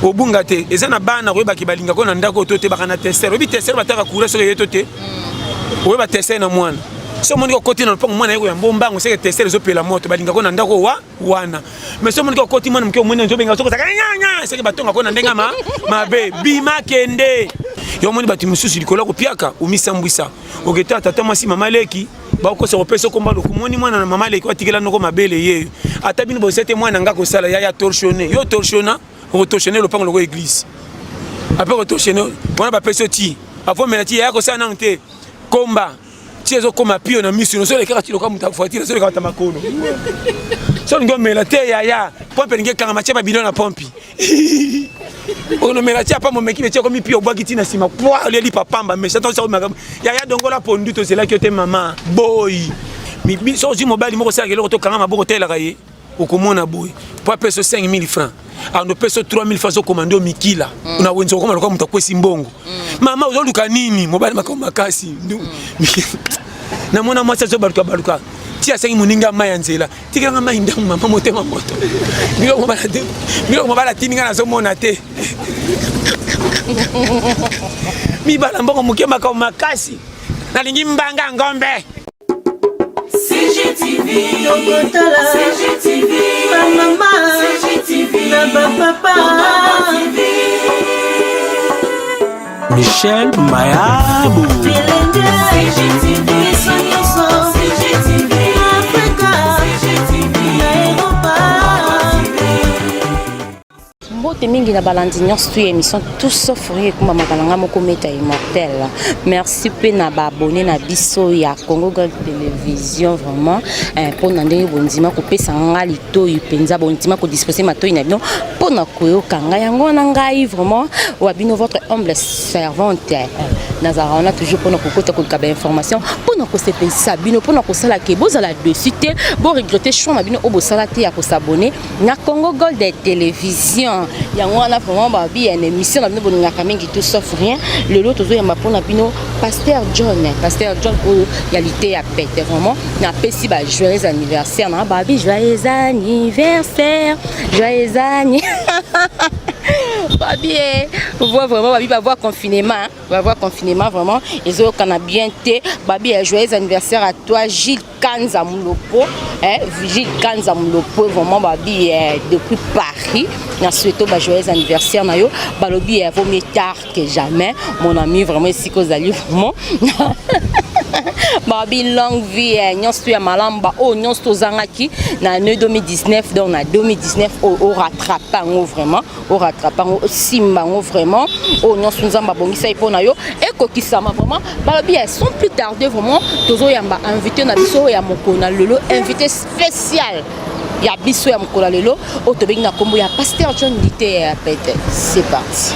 obunga te eza na bana koyeba ki balinga ko na ndako to te bakana tester obi tester bataka kura so yeto te oyeba tester na mwana so moni ko koti na lupango mwana yeko ya mbombango seke tester zo pela moto balinga ko na ndako wana mais so moni ko koti mwana mke omwene nzo benga so ko saka nya seke batonga ko na ndenga mabe bima kende yo moni batu mususu likolo ko piaka umisambwisa ogeta tata mwasi mama leki ba ko se repesa ko mbalo kumoni mwana na mama leki watikela noko mabele ye ata bino bo sete mwana ngako sala ya torsionner yo torsiona o torsionner le pango lo église après o torsionner mwana ba peso ti avant melati ya ko sana nte komba tiezo koma pio na misu no so le kaka ti lo ka muta fuatira so le ka tamakono so ngo melate ya pompe nge kanga macha ba bidon na pompi ono melati apa mo meki metia ko mi pio bwaki ti na sima kwa le li papamba mais ça so ya dongola pondu to c'est là que te maman boy mi so ji mobile mo ko sala ke lo to kanga maboko tela kaye okomona boy pour peso 5000 francs ando peso 3000 francs komando mikila una wenzo koma lokwa mutakwesi mbongo mama uzoluka nini mobile makoma kasi na mona mwasa zo baluka tia sengi muninga maya nzela tikanga mainda mama motema moto bilo mobala tininga na zo mona te mi bala mbongo mukema ka makasi na lingi mbanga ngombe CGTV, CGTV, maman, CGTV, papa, Michel Mayabou, CGTV, CGTV, Africa, CGTV, Europa. Mbote mingi na balandi nyonso tu émission tout sauf rien kuma makalanga moko meta immortel. Merci pe na ba abonné na biso ya Congo Gold Télévision vraiment pour ndenge bondima ko pesa ngali to penza bondima ko disposer matoi na bino pour na koyoka ngai yango na ngai vraiment wa bino votre humble servante. Nazara on a toujours pour na kokota ko ka ba information pour na ko sepesa bino pour na ko sala ke bozala dessus te bo regretter choix na bino obo sala te ya ko s'abonner na Congo Gold Télévision. Yango wana vraiment ba bi une émission na bino boningaka mingi tout sauf rien le lot tozo ya mapona bino Pasteur John pour qualité ya pète vraiment na pesi ba joyeux anniversaire na ba bi joyeux anniversaire Babi, vraiment, Babi va voir confinement, vraiment. Ils ont bien été. Babi, joyeux anniversaire à toi, Gilles Kanza Moulopo, Gilles Kanza Moulopo, vraiment, Babi, depuis Paris. Nous souhaitons un joyeux anniversaire. Babi, vaut mieux tard que jamais. Mon ami, vraiment, ici, que vous allez vraiment. Babi, longue vie, nous sommes malamba, nous sommes zangaki, na 2019, donc na 2019, au rattrapant vraiment, au rattrapant, simba vraiment, nous sommes zamba bongisa ipona yo, et kokisama vraiment, Babi, sans plus tarder vraiment, tozo yamba invité na biso ya mokona lelo, invité spécial. Ya biso ya mokona lelo, otobengi na kombo ya Pasteur John Dité Pete. C'est parti.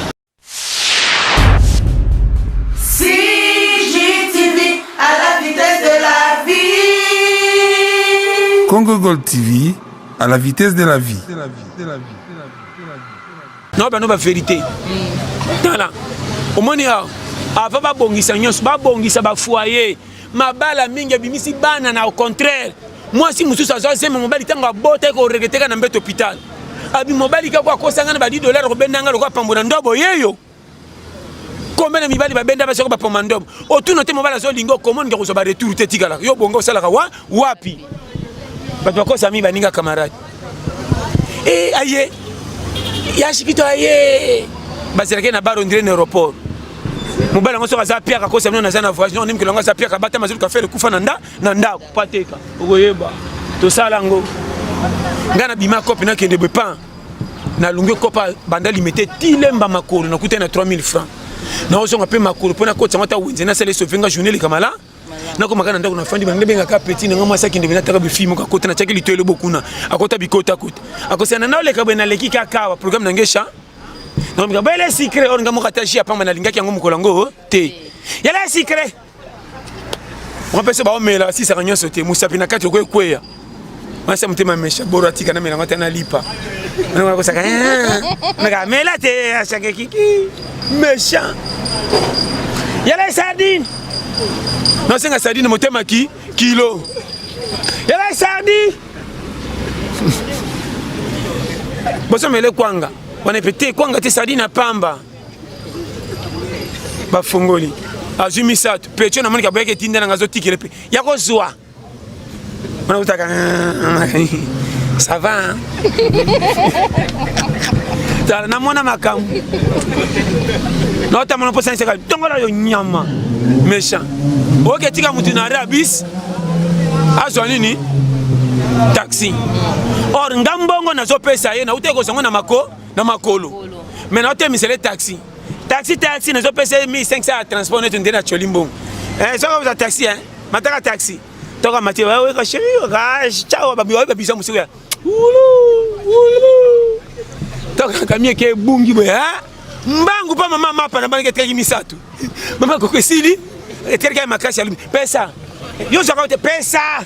Congo Gold TV, à la vitesse de la vie. Non, bah non, bah vérité. Voilà. Au moins, avant ba bongisa nyos, ba bongisa ba foyer, ma bala mingi bimisi banana au contraire. Moi si mususu azoze mon mobile tanga bote ko regreteka na mbeto hôpital. Abi mobile ka kwa kosanga na ba $10 ko bendanga ko pambona ndobo yeyo. Combien de mibali ba benda ba soko ba pomandom. O tu note mobile azo lingo comment ngako so ba retour te tikala. Yo bongo sala ka wapi? Ba to ko sami ba ninga camarade. Aye. Ya shikito aye. Ba sereke na baro ndire na aéroport. Mobile ngo soka za pia ka ko sami na zana voyage non nimke longa za pia ka bata mazulu ka faire kufa nanda pateka. Ogoyeba. To sala ngo. Ngana bima kopi na kende bepan. Na lungue kopa banda limité tilemba makolo na kuta na 3000 francs. Na ozonga pe makolo pona ko tsama ta wenze na sele sofinga journée likamala. Na ko makana ndako na fandi bangende benga ka petit na ngoma saki ndebina taka bifimo ka kota na chaki litwele bokuna akota bikota kota akosana na ole ka bena leki ka kawa programme na ngesha na mbika bele secret on ngamo kataji apamba na lingaki yango mukolango te yala secret on peut se ba omela si ça ranyo sauter musapi na kati ko kweya masa mutema mesha boratika na mela ngata na lipa na ko saka na mela te asake kiki mesha yala sardine non c'est un sardine motema ki kilo yala sardine boso mele kwanga wana pete kwanga te sardine pamba bafongoli azwi misato pecho namoni kaboyeke tinda na ngazo tikele pe yako zwa wana utaka ça va tala namona makambo nota mona posa nseka tongola yo nyama méchant oke tika mutu na rabis azwa nini taxi or ngambongo nazo pesa ye na uteko songo na makolo mais na otemisele taxi nazo pesa 1500 à transport net ndena cholimbo soko za taxi mataka taxi toka matie wewe ka chéri ciao babi wewe bisa musiku toka kamie ke bungi boy mbangu pa mama mapa na bange teki misatu mama kokesili teki makasi alumi pesa yo soko te pesa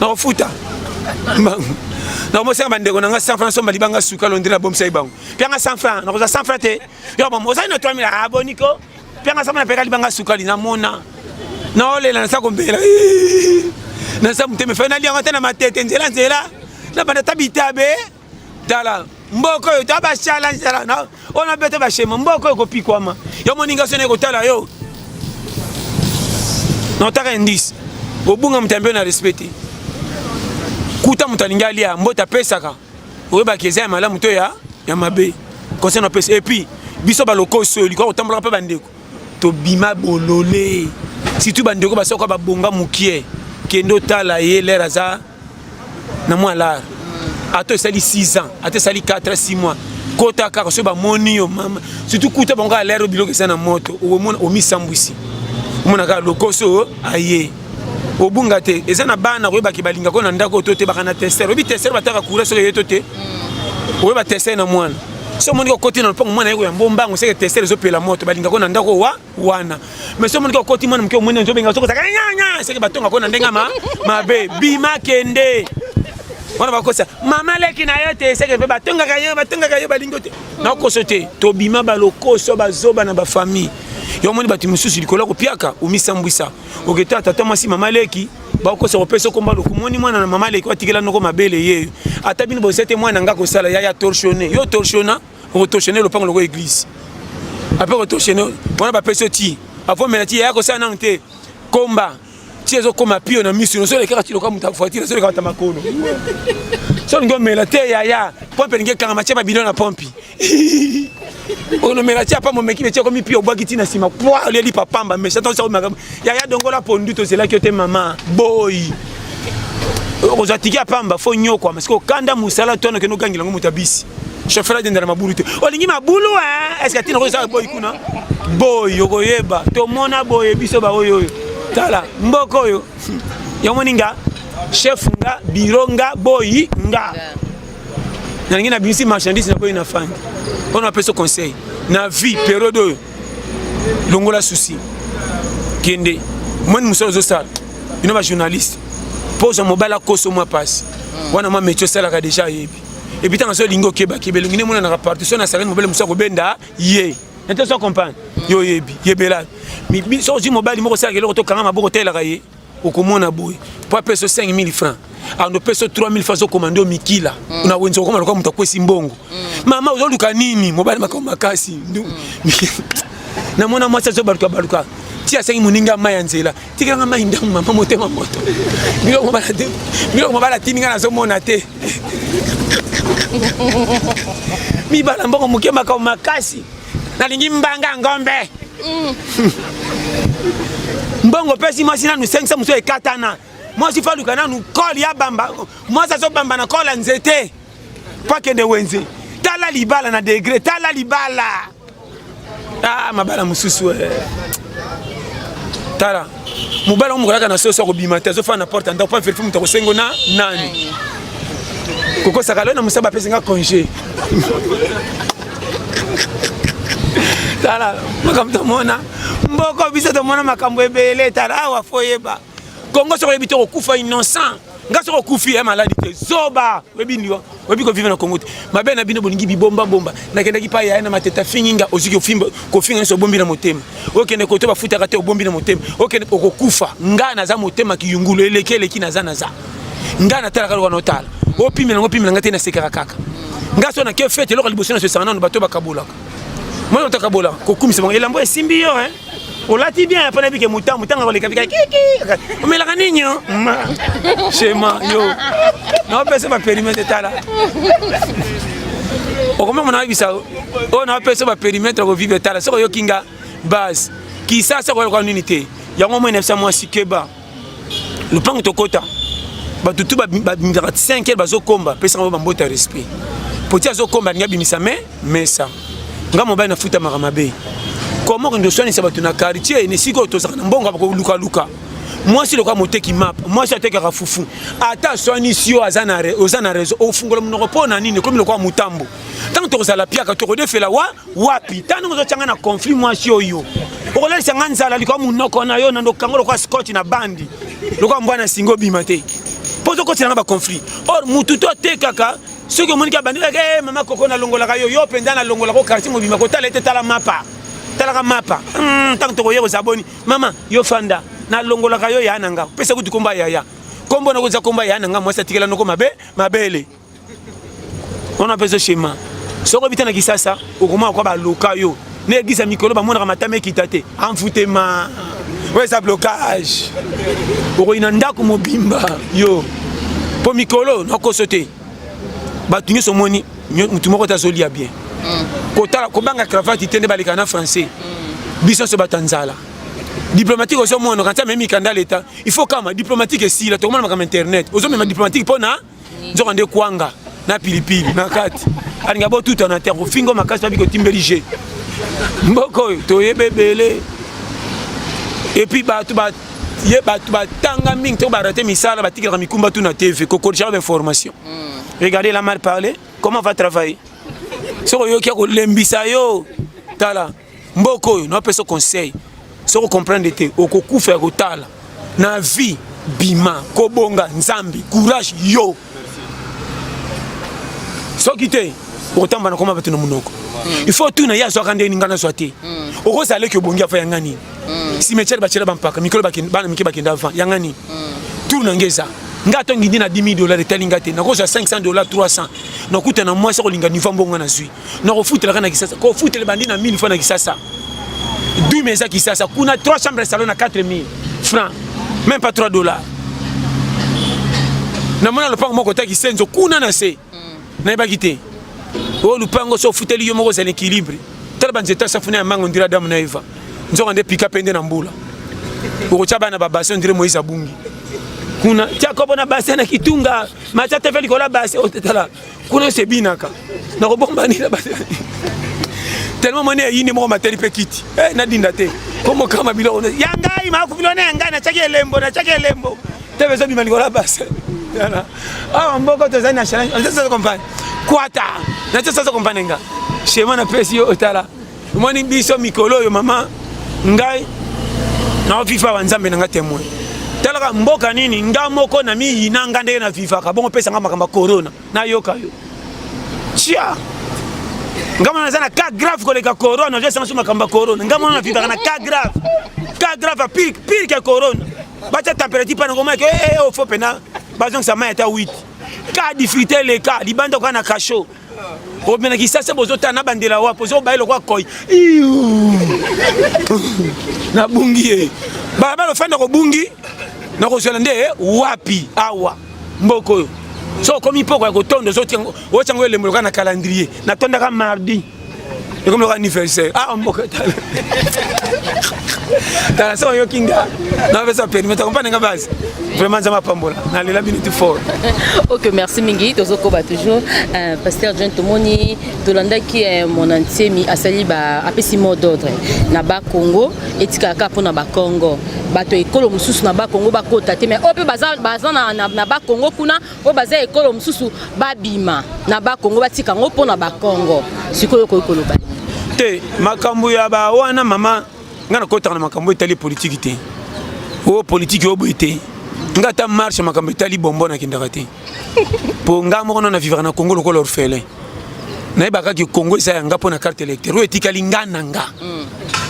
na futa mbangu na mo sanga bandeko nga 100 francs somba libanga suka londela bom sai bango pianga 100 francs na ko 100 francs te yo bon oza na 3000 aboniko pianga sama na peka libanga suka lina mona na olela na sakombela na sa muteme fa na lianga tena matete nzela na bana tabitabe tala mboko yo taba challenge tala na ona bete ba shema mboko yo kopikwama yo moninga sone ko tala yo na taka indice obunga mtambe na respecte kuta mutalingali ya mbota pesaka oyeba keza ya malamu to ya mabe concernant pesa et puis biso ba lokoso liko otambola pa bandeko to bima bolole surtout bandeko basoko ba bonga mukie kendo tala ye lera za na mwala ato sali 6 ans ato sali 4 6 mois kota ka so ba moni yo mama surtout kuta bonga lera biloko sana moto o mona o misambwisi mona ka lokoso aye obunga te ezana bana koyeba ki balinga ko na ndako to te bakana tester obi tester bataka kura so yeto te oyeba tester na mwana so moni ko koti na pongo mwana yeko ya mbombango seke tester zo pela moto balinga ko na ndako wana mais so moni ko koti mwana mke mwana nzo benga so ko saka nyanya seke batonga ko na ndenga mabe bima kende wana bakosa mama leki na yote seke be batonga kayo balingo te na ko sote to bima balokoso bazoba na ba famille yo moni bati mususu likola ko piaka umisambwisa oketa tata mwasi mama leki ba ko so peso ko mbalo kumoni mwana na mama leki watikela noko mabele ye ata bino bosete mwana nga ko sala ya torsionner yo torsiona o torsionner lo pango lo église après o torsionner wana ba peso ti avant melati ya ko sana nte komba ti ezo koma pio na misu no so le kaka ti lo ka mutafuatira so le ka tamakono so ngo melate ya pompe nge kanga macheba bidon na pompi ono melati apa mo meki metie ko mi pio bwaki ti na sima kwa le li papamba mais ça so magam ya dongola pondu to c'est là que te mama boy ozatiki apamba fo nyoko parce que kanda musala to no ke no gangila ngo mutabisi chauffeur de ndara mabulu te olingi mabulu est-ce que ti no ko boy kuna boy yokoyeba to mona boy biso ba oyo tala mboko yo yo moninga chef nga bironga boy nga na ngina bisi marchandise na ko ina fandi on appelle ce conseil na vie période longola souci kende moi muso zo sala ino ba journaliste pose mobile akoso moi passe wana ma métier sala ka déjà yebi et puis tant so lingo keba kebelo ngine mona na répartition na sala mobile muso ko benda ye nte so comprendre yo yebi yebela mi so ji mobile mo ko sala ke to kanga maboko tela ka ye okomona boy pour peso 5000 francs ando peso 3000 francs okomando mikila una wenzo koma lokwa muta kwesi mbongo mama uzoluka nini mobile makoma makasi na mona mwasa zo baluka tia sengi muninga maya nzela tikanga mainda mama motema moto bilo mobala tininga na zo mona te mi bala mbongo mukema ka makasi na lingi mbanga ngombe mbongo pesi mwasi na nu 500 muso ekatana mwasi faluka na nu koli ya bamba mwasa zo bamba na kola nzete pakende wenze tala libala na degré tala libala mabala mususu tala mobala omukolaka na soso ko bima te zo fa na porte ndako pa vérifier mutako sengo na nani koko sakalo na musaba pesinga congé tala makamto mona mboko biso to mona makambo ebele tala awa foyeba Congo so ebito ko kufa innocent nga so ko kufi e maladie zoba webi ndiwa webi ko vivre na Congo mabe na bino bolingi bibomba bomba na kenda ki pa ya na mateta finginga ozuki ofimba ko finga so bombi na motema okende ko to ba futa kate obombi na motema okende ko kufa nga na za motema kiyungulo elekele ki na za nga na tala kalwa no tala opimela ngopimela ngate na sekara kaka ngaso na ke fete lokali boso na se sana no bato bakabola moi on takabola ko kumisa bango elambo esimbi yo olati bien apana bike mutambo tanga koleka bika kiki omela kaninyo shema yo na pesa ba périmètre tala o comment on a vu ça on a pesa ba périmètre ko vivre tala so yo kinga base ki ça ça ko unité yango mo 900 mois sikeba le plan to kota ba tutu ba 5 bazo komba pesa ngo bambota respect poti azo komba ngabi misame mesa ngamo ba na futa maramabe comment on doit soigner ça batuna quartier ne siko to ça mbonga ko luka luka moi si le quoi moté qui map moi ça te ka fufu ata soigner si o azana réseau au fungola mnoko pona nini comme le quoi mutambo tant to ça la pia ka to redefela wapi tant ngo tanga na conflit moi si yo o la sangana la liko munoko na yo na ndo kangolo kwa scotch na bandi le quoi mbwana singo bimate poto ko tanga ba conflit or mututo te kaka ce que monika bandi ke mama koko na longola ka yo penda na longola ko quartier mo bimako tala ete tala mapa talaka mapa tant to koyeko zaboni mama yo fanda na longola ka yo ya nanga pesa kuti komba ya kombo na kuza komba ya nanga mwasa tikela noko mabele on appelle ce schéma soko bitana kisasa okoma kwa ba loka yo ne gisa mikolo ba mona matame kitate enfutema ouais ça blocage oko ina ndako mobimba yo po mikolo noko sote ba tunyo so moni mutu moko ta zoli bien kotala kobanga cravate tende balika na français biso se batanzala diplomatique au monde quand même mikanda l'état il faut comme diplomatique si la to comme internet aux même diplomatique pona nzokande kwanga na pilipili na kati alinga bo tout en terre fingo makasi biko timbelige mboko to yebebele et puis ba tanga ming to ba rater misala ba tikira mikumba tout na TV ko corriger l'information regardez la mal parler comment va travailler soko yo ki ko lembisa yo tala mboko no peso conseil soko comprendre te okokufa ko tala na vie bima ko bonga nzambi courage yo soki te otamba na koma bato na munoko il faut tout na ya zo kande ningana zo te oko sale ke bongi afa yangani si metiere bachela bampaka mikolo bana mike bakenda avant yangani tout na ngeza ngato ngindi na $10,000 telinga te na ko $500 300 na kuta na mwasa ko linga niveau mbongo na zui na ko futela kana kisasa ko futela bandi na 1000 fois na kisasa 2 mesa kisasa kuna 3 chambres salon na 4,000 francs même pas $3 na mona lopango moko taki senzo kuna na se na ibakite o lupango so futeli yo moko za l'équilibre tala banzeta safuna ya mango ndira damu na eva nzoka nde pika pende na mbula oko chaba na babasi ndire Moïse abungi kuna Jacob na basi na kitunga macha tefeli kola basi otala kuna se binaka na ko bomba ni la basi tellement mone yini mo materi pekiti na dinda te komo kama bilo yangai ma ku bilone yangai na chake lembo tebe so bimali kola basi ah mboko to zana challenge on se comprendre kwata na se comprendre nga shema na pesi yo otala moni biso mikolo yo mama ngai na fifa wanzambe nga témoin talaka mboka nini ngamoko na mi inanga ndenge na fifa ka bongo pesa ngama kamba corona na yoka yo chia ngama na zana ka grave koleka corona je sansu makamba corona ngama na fifa na ka grave pire que corona bacha température pa ngoma ke o fo pena bazong sa maita 8 ka difficulté le ka libanda kwa na kasho o mena kisasa bozota na bandela wa pozo ba ile kwa koi na bungie ba lo fanda ko bungi na ko nde wapi awa mboko so komi poko ya kotondo so tiango o tiango le moloka na calendrier na tonda ka mardi et comme le anniversaire ah mboko tala so yo kinga na vesa permettre comprendre nga base vraiment ça m'a pambola na lela minute fort. OK, merci mingi tozoko ba toujours pasteur John Tomoni tolanda ki mon entier mi asali ba apesi mot d'ordre na ba Congo etika ka pona ba Congo bato ekolo mususu na ba Congo ba kota te mais ope baza na ba Congo kuna o baza ekolo mususu ba bima na ba Congo batika ngo pona ba Congo sikoyo ko ekolo ba te makambo ya ba wana mama ngana kota na makambo etali politique te o politique o boite ngata marche makambo etali bombo na kindaka te po ngamo na vivre na Congo lokolo orphelin na ibaka ki Congo isa yanga pona carte électeur o etikali ngana nga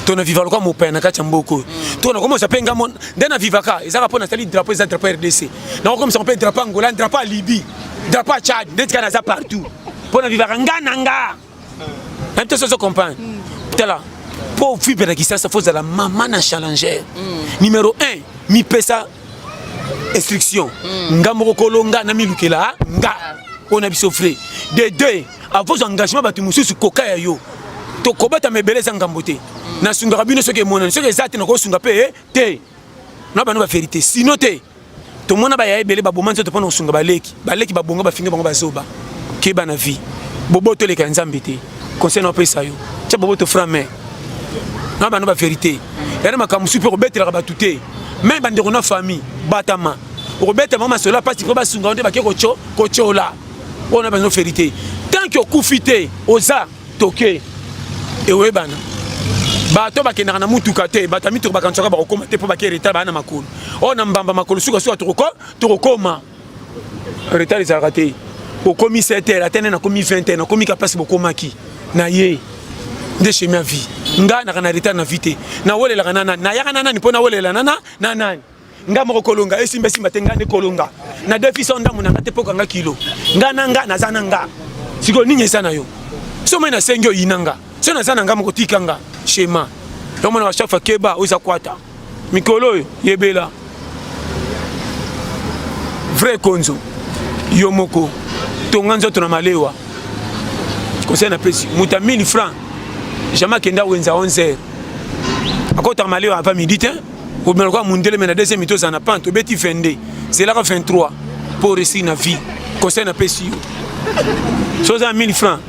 to na vivre lokwa mopena na kati mboko to na komo sapenga mon ndena vivaka ezaka pona tali drapeau za drapeau RDC na komo sa drapeau Angola drapeau Libye drapeau à Tchad neti kana za partout pour na vivre nga même tout ça se comprend tala pour vivre na Kinshasa faut la maman na challenger numéro 1 mi pesa instruction nga moko kolonga na milukela nga on a biso frère de 2 à vos engagements batu mususu koka ya yo to kobata mebele za ngambote na sunga bino soki mona soki ezate na ko sunga pe te na bana ba vérité sinon te to mona ba ya ebele ba bomanzo to pona sunga baleki babonga ba finga bango bazoba ke bana vie bobo to le kanzambe te conseil na pesa yo cha bobo to frame na bana ba vérité yana makamusu pe robetela ba tuté même bande na famille batama robeta mama cela parce que ba sunga onde ba ke kocho la on a besoin de vérité tant que okufite oza toke ewe bana bato bakendaka na mutuka te bato mituka bakanzaka bakokoma te mpo bake retard bana makolo oyo na mbamba makolo suka tokokoma retard ezalaka te okomi 7 heures atene nakomi 20 heures nakomi ka place bokomaki na ye nde chemin ya vie nga naka na retard na vie te nawolelaka na nani nayaka na nani mpo nawolela na nani nga moko kolonga esimbasimba te nga nde kolonga na defisa ndambo na nga te mpo kanga kilo nga na nga naza na nga sikoyo nini eza na yo so moi nasengi oyinanga so naza na nga moko tikanga schéma donc mona chaque fois keba oza kwata mikolo oyo yebela vrai konzo yo moko tonga nzoto na malewa conseil na pesi muta 1000 francs jamais kenda wenza 11h akota malewa avant midi te au bien quoi mundele mais na deuxième mito ça na pante obeti 22 c'est là 23 pour réussir na vie conseil na pesi yo chose à 1000 francs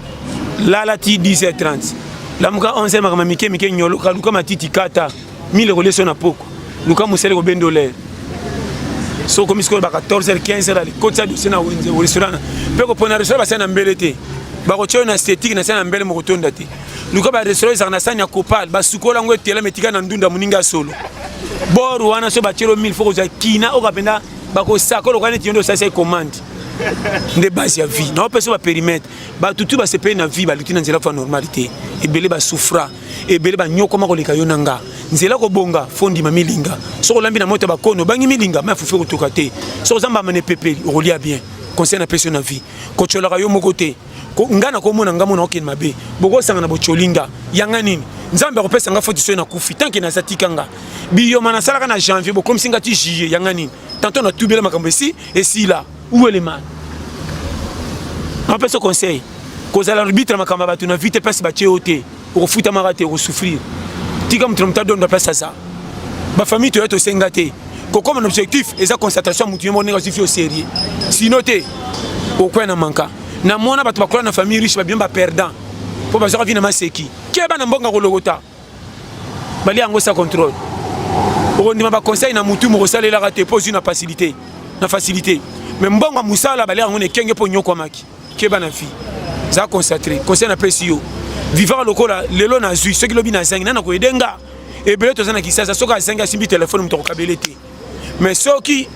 là la ti 10h30 la muka 11h makama mike nyolo kaluka matiti kata 1000 relation na poko luka musele ko bendolé so comme isko ba 14h 15h la kotsa du sena wenze au restaurant pe ko pona restaurant ba sana mbele te ba ko tshona esthétique na sana mbele mo kotonda te luka ba restaurant za na sana kopal ba sukola ngo tela metika na ndunda muninga solo boru wana so ba tshelo 1000 foko za kina o kapenda ba ko sakolo kana tindo sa commande de base ya vie na opeso ba périmètre ba tutu ba se paye na vie ba lutina nzela fa normalité ebele ba souffra ebele ba nyoko makoleka yo nanga nzela ko bonga fondi ma milinga so ko lambi na moto ba kono bangi milinga ma fufu ko tokate so zamba mane pepeli o lia bien conseil na personne na vie ko chola yo moko te ko ngana ko mona ngamo na okin mabe boko sanga na bo cholinga yanga nini nzambe ko pesa nga foti so na kufi tant que na satikanga biyo mana sala kana janvier bo comme singa ti juillet yanga nini tantôt na tubela makambo ici et si là où est le mal on peut se conseil cause à l'arbitre makamba batu na vite passe ba tchéoté pour futa marate pour souffrir tika mtromta donne place à ça ba famille to eto sengate ko comme un objectif et sa concentration mutu mo négatif au sérieux sinon te au quoi na manka na mona batu bakola na famille riche ba bien ba perdant pour ba zora vina maseki keba na mbonga ko logota bali ango sa contrôle pour ndima ba conseil na mutu mo salela raté pose une facilité mais mbonga musala bali ango ne kenge po nyoko maki keba na vie za concentré conseil na presio vivant lokola lelo na zui ce qui lobi na zinga na ko edenga e bele to zana kisasa soka zinga simbi téléphone mto kabelete mais soki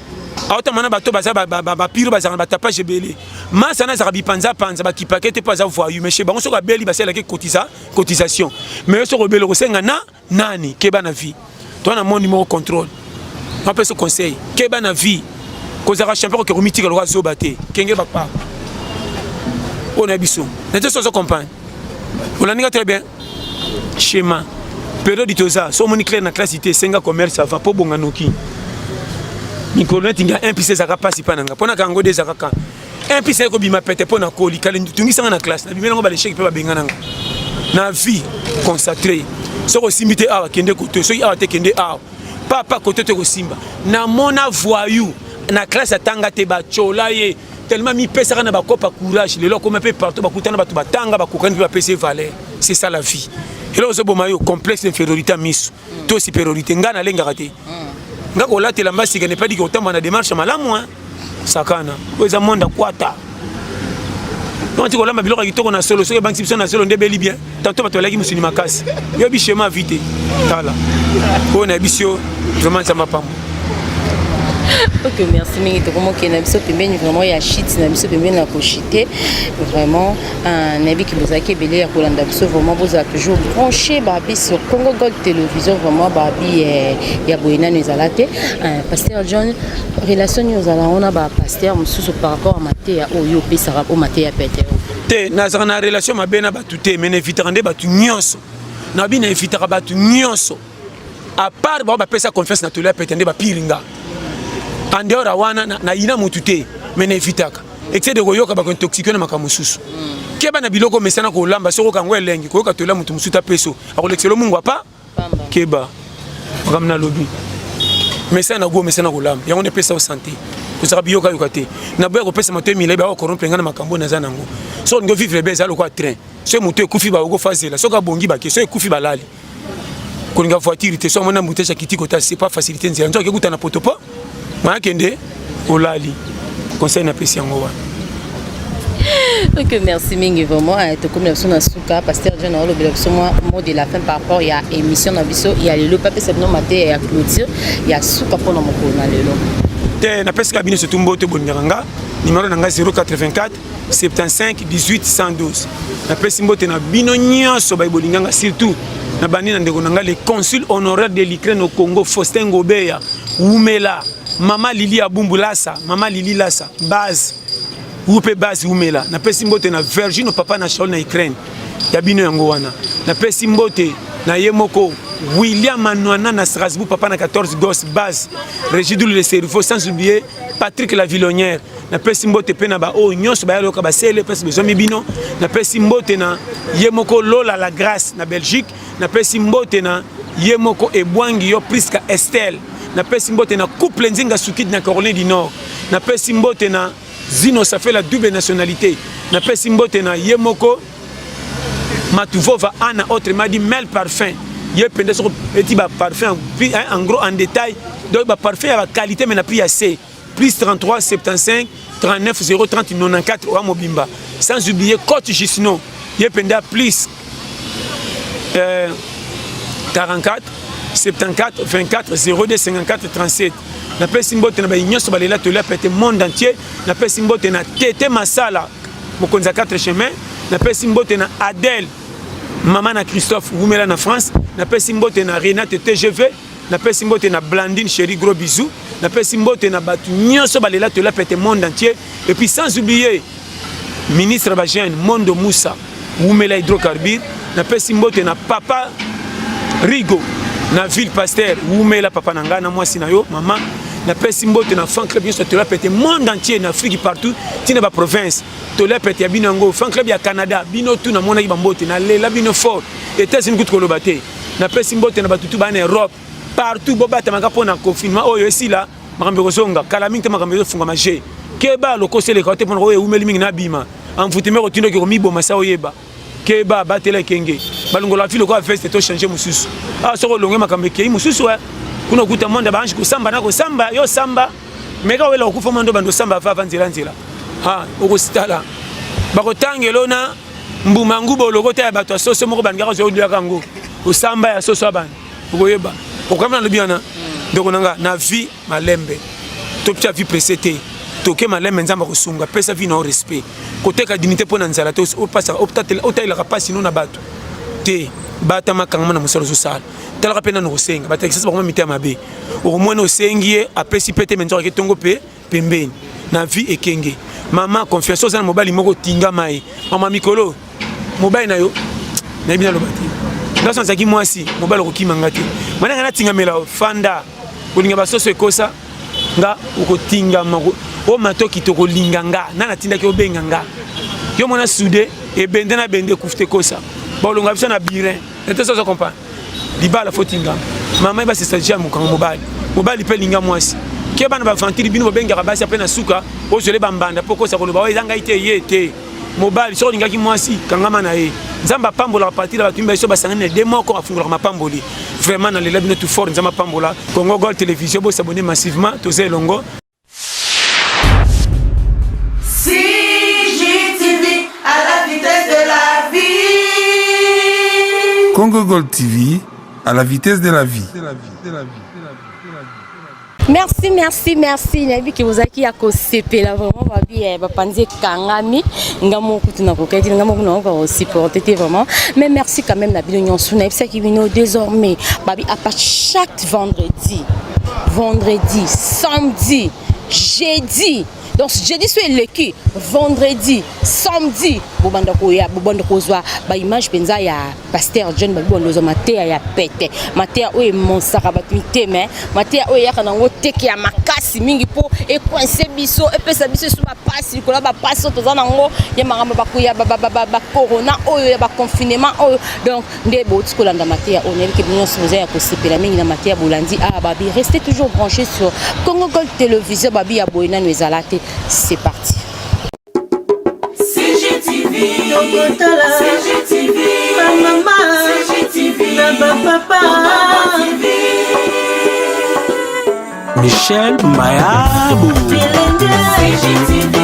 auta mana bato baza ba piro baza ba tapage belé masana za bipanza panza ba kipakete pas za voyu mais chez bango soka beli basela ke cotisation mais so rebelo senga na nani keba na vie toi na mon numéro contrôle on peut ce conseil keba na vie kozara champion ko romitika lo zo baté kenge ba pa on a biso n'était pas comprendre on a très bien schéma période itoza so moni clair na classe ité senga commerce va po bonga noki Nicolas tinga un pisse za kapasi pananga pona kango des akaka un pisse ko bima pete pona koli kale tungi sanga na classe na bimela ngo ba l'échec pe ba benga nanga na vie concentré so ko simité a kende koto so a te kende a papa koto te ko simba na mona voyou na classe atanga te ba chola ye tellement mi pesa na ba kopa courage le loko mepe partout ba kutana ba tanga ba kokani ba pesa valeur c'est ça la vie et là ozo bomayo complexe d'infériorité à miso to supériorité ngana lenga raté nga ko latela mbasi ke ne pas dit que autant na démarche malamu hein sakana oza monde kwata donc tu ko lamba biloko kitoko na solo so ke bank na solo ndebeli bien tantôt ba to laki musuni makasi yo bi schéma vite tala on a bisio vraiment ça m'a pas Ok, merci mingi to komo ke na biso pembeni vraiment ya shit na biso pembeni na ko shiter vraiment nabi ki bozaki belé ya kolanda biso vraiment boza toujours branché babi sur Congo Gold Télévision vraiment babi ya boyena nous alate pasteur John relation nous ala on a ba pasteur mususu par rapport à Matéa oyo pesara o Matéa Péter te nazaka na relation mabe na batu te mais n'invitera nde batu nyonso nabi na invitera batu nyonso à part ba pesa confiance na tolea Péter nde ba piringa en dehors awana na ina mutu te mais n'invitaka excès de koyoka ba ko intoxiquer na makambo susu keba na biloko mesana ko lamba soko kango elengi koyoka tolea mutu musuta peso akolexelo mungu apa keba makamna lobi mesana go mesana ko lamba yango ne pesa o santé kozaka biyoka yoka te na boya kopesa moto emile ba corrompre ngana makambo na zanango so ngo vivre beza lokwa train so moto ekufi ba go fazela so ka bongi ba ke so ekufi balali kolinga voiture te so mona mutesha kitiko ta c'est pas facilité nzela nzo kekuta na potopo ma kende olali conseil na pesi yango wa. Ok, merci mingi vraiment to comme la sona suka pasteur John Olo biso mot de la fin par rapport ya émission na biso ya lelo pas peut non maté ya clôture ya suka pona moko na lelo te na pesi kabine surtout mbote boniranga numéro nanga 084 75 18 112 na pesi mbote na bino nyonso ba bolinganga surtout na bandi na ndeko nanga le consul honoraire de l'Ukraine au Congo Faustin Gobeya Umela Mama Lili Abumbulasa Mama Lili Lasa base Upe base Umela na pesi mbote na Virgin papa na Shaol na Ukraine ya bino yango wana na pesi mbote na yemoko William Manouana na Strasbourg papa na 14 gosses base Régidou le cerveau sans oublier Patrick la Villonnière na pesi mbote pe na ba o nyonso ba yaloka ba sele pesi besoin bino na pesi mbote na yemoko Lola la Grâce na Belgique na pesi mbote na yemoko Ebwangi yo Priska Estelle na pesi mbote na couple Nzinga Soukid na Caroline du Nord na pesi mbote na Zino ça fait la double nationalité na pesi mbote na yemoko Matuvova Anna autre m'a dit Mel Parfum yé pende sur petit ba parfum en gros en détail donc ba parfum à qualité mais na prix assez plus 33 75 39 030 94 au Mobimba sans oublier Côte Gisno yé pende plus 44 74 24 02 54 37 na pesi mbote na ba nyonso balela to la pété monde entier na pesi mbote na Tété Masala mokonza 4 chemin na pesi mbote na Adèle maman na Christophe Goumela na France na pesi mbote na Renate TGV na pesi mbote na Blandine chérie gros bisous na pesi mbote na batu nyonso balela to la pété monde entier et puis sans oublier ministre Bagène Mondo Moussa Goumela hydrocarbures na pesi mbote na papa Rigo na ville pasteur Goumela papa nanga na mwasi na yo maman na pesi mbote na fan club bien sûr to la pété monde entier na Afrique partout tina ba province to la pété bino ngo fan club ya Canada bino tout na mona ba mbote na lela bino fort États-Unis kutu kolobate na pesi mbote na batutu ba na Europe partout bobata maka pona confinement oyo esila makambe kozonga kala mingi te makambe funga maje keba lokosele kote pona oyo umeli mingi na bima amfutime ko tindo ko miboma sa oyeba keba batela kenge balongola filo ko veste to changer mususu soko longe makambe kei mususu kuna kuta monde banji kusamba na kusamba yo samba meka wela okufa mondo bando samba fa vanzela nzela okositala bakotangelo na mbuma ngubo lokota ya bato soso moko bangaka zo odiaka kango osamba ya soso abana okoyeba okamna lobiana ndoko nanga na vie malembe topia vie précédée toke malembe nzamba kosunga pesa vie na respect koteka dignité pona nzala to opasa optatela otaila kapasi no na bato te bata makanga na musalo sala talaka pena no senga bata kisa bakoma mite mabe o mwana osengie apesi pete menzo ke tongo pe pembeni na vie ekenge mama confiance osana mobali moko tinga mai mama mikolo mobali na yo na bina lobati ndaso nzaki mwasi mobali okima ngati mwana ngana tinga mela fanda kulinga basoso ekosa nga ukotinga mako o matoki to kolinganga nana tinda ke obenganga yo mona soudé e bende na bende kufte kosa bolonga biso na birin ete so comprendre libala fotinga mama ba se stagia mukanga mobali pe linga mwasi ke bana ba fantiri bino bengaka basi apena suka o jole bambanda poko sa koloba o ezanga ite yete mobali so linga ki mwasi kangama na ye nzamba pambola partir la batumba so basangane demo ko afungula mapamboli vraiment na lela bino tout fort nzamba pambola Congo Gold Télévision bo s'abonner massivement toze longo CGTV à la vitesse de la vie. Congo Gold TV à la vitesse de la vie. Merci. Nabi qui vous a qui a CP là vraiment babi bapanzi kangami ngamo kutuna kokati ngamo kuna on supporter vraiment mais merci quand même Nabi Nyonsu na ça qui vient désormais babi à part chaque vendredi, samedi, jeudi. Donc jeudi soit l'équipe, vendredi, samedi, bobanda kozwa ba image penza ya pasteur John Babondo zo matea ya pete. Matea o e monsaka batumite mais matea o ya kana ngoteke ya makasi mingi po e coincer biso e pesa biso sur ba passe kola ba passe to zana ngo ya maramba bakuya ba corona oyo ya ba confinement oyo donc nde bo tkolanda matea on est que bien soza ya kosepela mingi na matea bolandi babi restez toujours branchés sur Congo Gold Télévision babi ya boina no ezalate. C'est parti. CGTV, CGTV, maman, CGTV, papa, Michel Mayabou, CGTV.